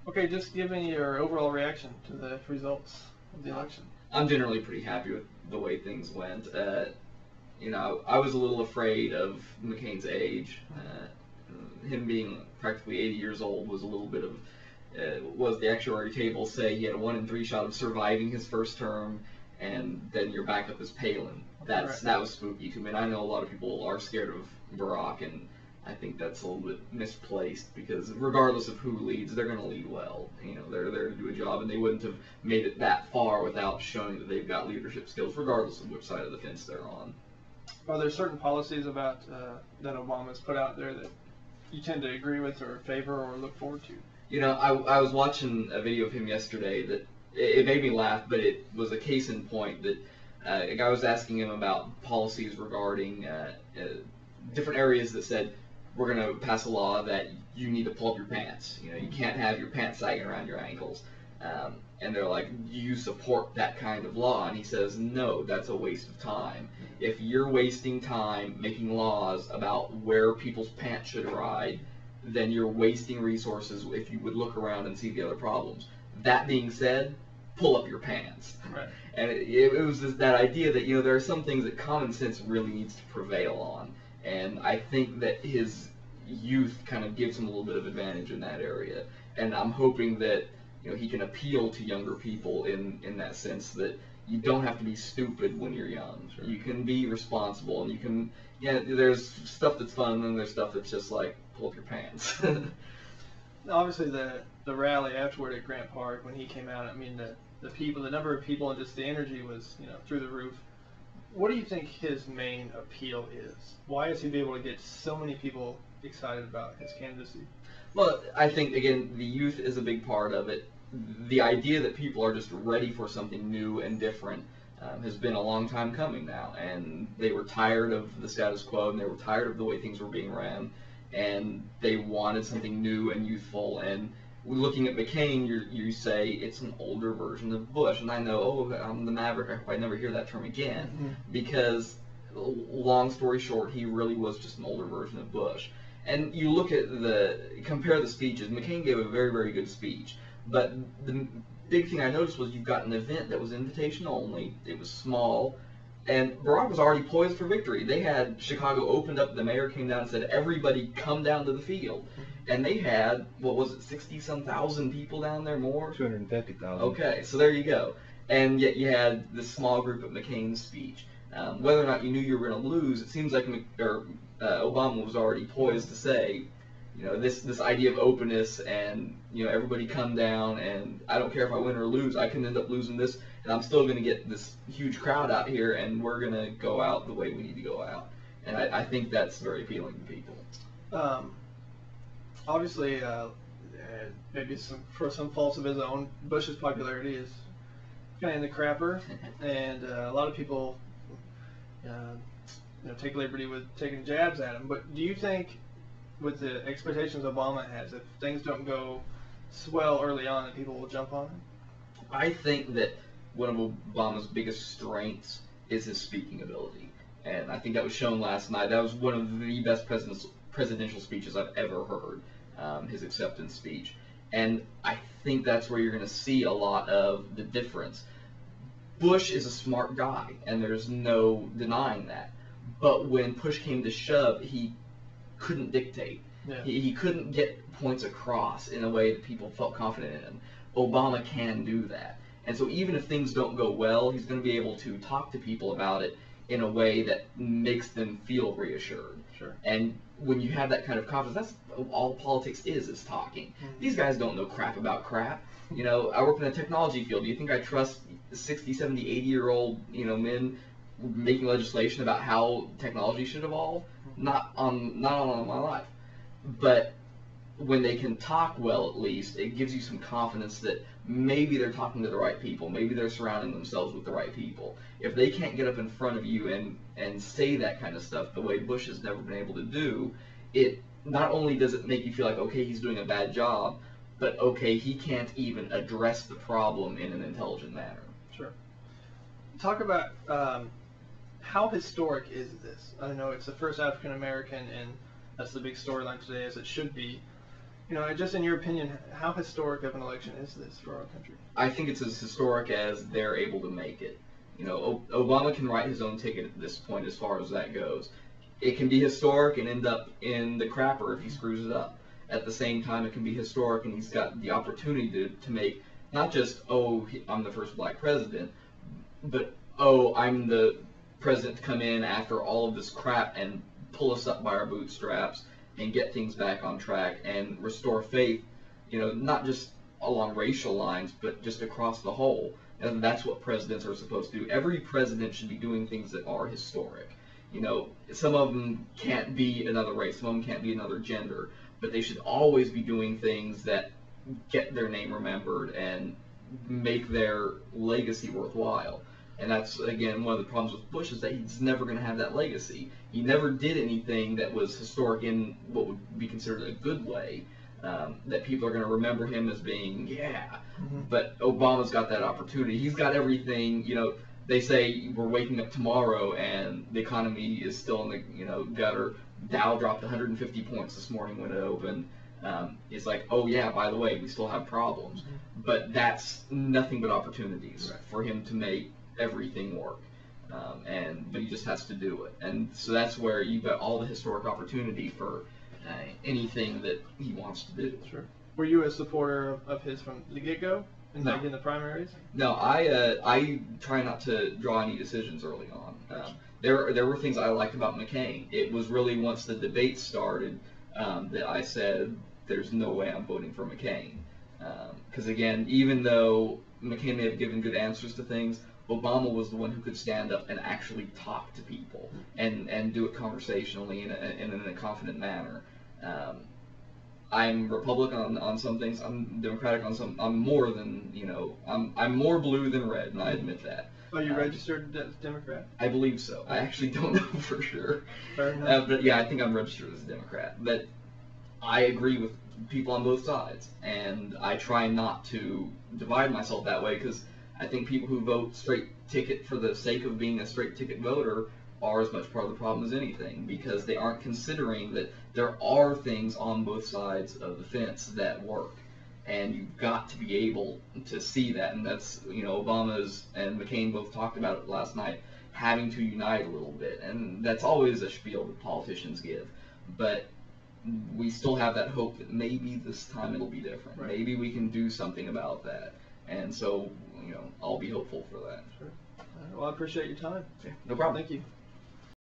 Okay, just give me your overall reaction to the results of the election. I'm generally pretty happy with the way things went. I was a little afraid of McCain's age. Him being practically 80 years old was a little bit of, was the actuary tables say he had a 1 in 3 shot of surviving his first term, and then your backup is Palin. That was spooky to me. And I know a lot of people are scared of Barack, and I think that's a little bit misplaced because regardless of who leads, they're going to lead well. They're there to do a job, and they wouldn't have made it that far without showing that they've got leadership skills, regardless of which side of the fence they're on. Are there certain policies about that Obama's put out there that you tend to agree with or favor or look forward to? I was watching a video of him yesterday that it made me laugh, but it was a case in point that a guy was asking him about policies regarding different areas that said, we're going to pass a law that you need to pull up your pants. You can't have your pants sagging around your ankles. And they're like, do you support that kind of law? And he says, no, that's a waste of time. If you're wasting time making laws about where people's pants should ride, then you're wasting resources if you would look around and see the other problems. That being said, pull up your pants. Right. And it was just that idea that, there are some things that common sense really needs to prevail on. And I think that his youth kind of gives him a little bit of advantage in that area. And I'm hoping that he can appeal to younger people in that sense that you don't have to be stupid when you're young. Sure. You can be responsible, and you can, there's stuff that's fun, and then there's stuff that's just like, pull up your pants. Obviously, the rally afterward at Grant Park, when he came out, I mean, the number of people and just the energy was, through the roof. What do you think his main appeal is? Why is he be able to get so many people excited about his candidacy? Well, I think, again, the youth is a big part of it. The idea that people are just ready for something new and different has been a long time coming now, and they were tired of the status quo, and they were tired of the way things were being ran, and they wanted something new and youthful. And looking at McCain, you say it's an older version of Bush, and I know, I'm the Maverick, I hope I never hear that term again, because long story short, he really was just an older version of Bush. And you look at compare the speeches. McCain gave a very, very good speech, but the big thing I noticed was you've got an event that was invitation only. It was small, and Barack was already poised for victory. They had Chicago opened up. The mayor came down and said, "Everybody come down to the field," and they had 60-some thousand people down there, more 250,000. Okay, so there you go. And yet you had this small group at McCain's speech. Whether or not you knew you were going to lose, it seems like Obama was already poised to say, this idea of openness and, everybody come down, and I don't care if I win or lose, I can end up losing this, and I'm still going to get this huge crowd out here, and we're going to go out the way we need to go out. And I think that's very appealing to people. Obviously, maybe for some faults of his own, Bush's popularity is kind of in the crapper, and a lot of people take liberty with taking jabs at him. But do you think, with the expectations Obama has, if things don't go swell early on, that people will jump on him? I think that one of Obama's biggest strengths is his speaking ability, and I think that was shown last night. That was one of the best presidential speeches I've ever heard, his acceptance speech. And I think that's where you're going to see a lot of the difference. Bush is a smart guy, and there's no denying that. But when push came to shove, he couldn't dictate. Yeah. He couldn't get points across in a way that people felt confident in him. Obama can do that. And so even if things don't go well, he's going to be able to talk to people about it in a way that makes them feel reassured. Sure. And when you have that kind of confidence, that's all politics is talking. Mm-hmm. These guys don't know crap about crap. I work in the technology field. Do you think I trust 60, 70, 80-year-old, men making legislation about how technology should evolve? Not on my life. But when they can talk well, at least, it gives you some confidence that maybe they're talking to the right people. Maybe they're surrounding themselves with the right people. If they can't get up in front of you and say that kind of stuff the way Bush has never been able to do, it not only does it make you feel like, okay, he's doing a bad job, but okay, he can't even address the problem in an intelligent manner. Sure. Talk about how historic is this? I know it's the first African American, and that's the big storyline today, as it should be. You know, just in your opinion, how historic of an election is this for our country? I think it's as historic as they're able to make it. You know, Obama can write his own ticket at this point as far as that goes. It can be historic and end up in the crapper if he screws it up. At the same time, it can be historic and he's got the opportunity to make not just, oh, I'm the first black president, but, oh, I'm the president to come in after all of this crap and pull us up by our bootstraps and get things back on track and restore faith, you know, not just along racial lines, but just across the whole. And that's what presidents are supposed to do. Every president should be doing things that are historic. You know, some of them can't be another race, some of them can't be another gender, but they should always be doing things that get their name remembered and make their legacy worthwhile. And that's, again, one of the problems with Bush is that he's never going to have that legacy. He never did anything that was historic in what would be considered a good way, that people are going to remember him as being, yeah. Mm-hmm. But Obama's got that opportunity. He's got everything, you know. They say we're waking up tomorrow and the economy is still in the, you know, gutter. Dow dropped 150 points this morning when it opened. It's like, oh yeah, by the way, we still have problems. Mm-hmm. But that's nothing but opportunities for him to make everything work. But he just has to do it. And so that's where you've got all the historic opportunity for anything that he wants to do. Sure. Were you a supporter of his from the get-go? No. Like in the primaries? No, I try not to draw any decisions early on. There were things I liked about McCain. It was really once the debate started that I said, there's no way I'm voting for McCain. Because again, even though McCain may have given good answers to things, Obama was the one who could stand up and actually talk to people and do it conversationally in a confident manner. I'm Republican on some things. I'm Democratic on some. I'm more than, you know. I'm more blue than red, and I admit that. Are you registered as Democrat? I believe so. I actually don't know for sure. Fair enough. But yeah, I think I'm registered as a Democrat. But I agree with people on both sides, and I try not to divide myself that way because I think people who vote straight ticket for the sake of being a straight ticket voter are as much part of the problem as anything, because they aren't considering that there are things on both sides of the fence that work, and you've got to be able to see that. And that's, you know, Obama's and McCain both talked about it last night, having to unite a little bit, and that's always a spiel that politicians give, but we still have that hope that maybe this time it'll be different. Right. Maybe we can do something about that, and so, you know, I'll be hopeful for that. Sure. Well, I appreciate your time. Yeah, no problem. Thank you.